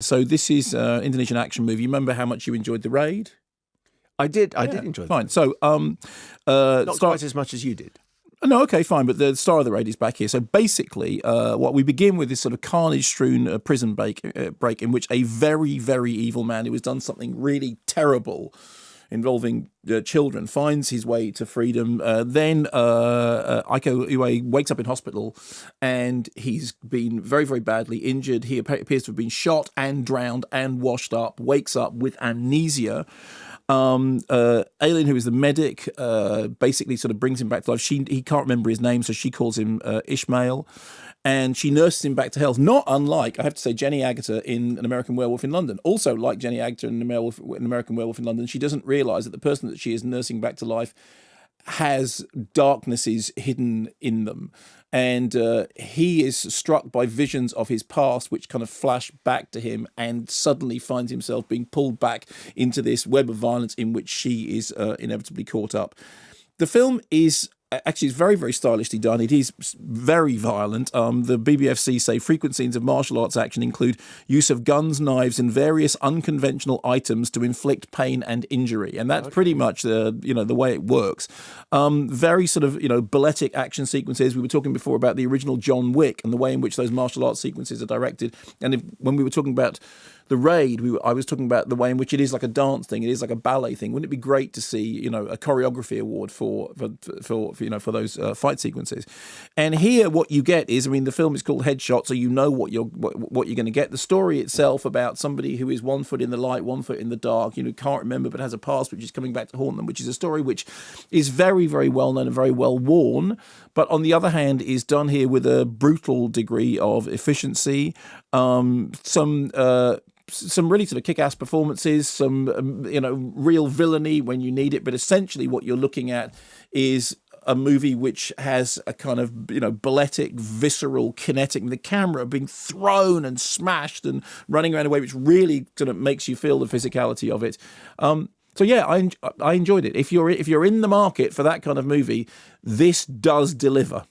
So this is an Indonesian action movie. You remember how much you enjoyed The Raid? I did enjoy that. Fine. So, Not quite as much as you did. no, okay, fine. But the star of The Raid is back here. So basically, what we begin with is sort of carnage-strewn prison break in which a very, very evil man who has done something really terrible involving children finds his way to freedom. Then Iko Uwe wakes up in hospital and he's been very, very badly injured. He appears to have been shot and drowned and washed up, wakes up with amnesia. Aileen, who is the medic, basically sort of brings him back to life. He can't remember his name, so she calls him Ishmael. And she nurses him back to health, not unlike, I have to say, Jenny Agutter in An American Werewolf in London. Also, like Jenny Agutter in An American Werewolf in London, she doesn't realise that the person that she is nursing back to life has darknesses hidden in them. And he is struck by visions of his past, which kind of flash back to him, and suddenly finds himself being pulled back into this web of violence in which she is inevitably caught up. The film is actually very, very stylishly done. It is very violent. The BBFC say frequent scenes of martial arts action include use of guns, knives, and various unconventional items to inflict pain and injury, and that's pretty much the way it works. Very sort of balletic action sequences. We were talking before about the original John Wick and the way in which those martial arts sequences are directed, and when we were talking about The Raid, I was talking about the way in which it is like a dance thing, it is like a ballet thing. Wouldn't it be great to see, a choreography award for those fight sequences? And here, what you get is, the film is called Headshot, so you know what you're going to get. The story itself about somebody who is 1 foot in the light, 1 foot in the dark, can't remember but has a past which is coming back to haunt them, which is a story which is very, very well known and very well worn, but on the other hand is done here with a brutal degree of efficiency. Some really sort of kick-ass performances, some real villainy when you need it, but essentially what you're looking at is a movie which has a kind of balletic, visceral, kinetic, the camera being thrown and smashed and running around a way which really sort of makes you feel the physicality of it. So yeah, I enjoyed it. If you're in the market for that kind of movie, this does deliver.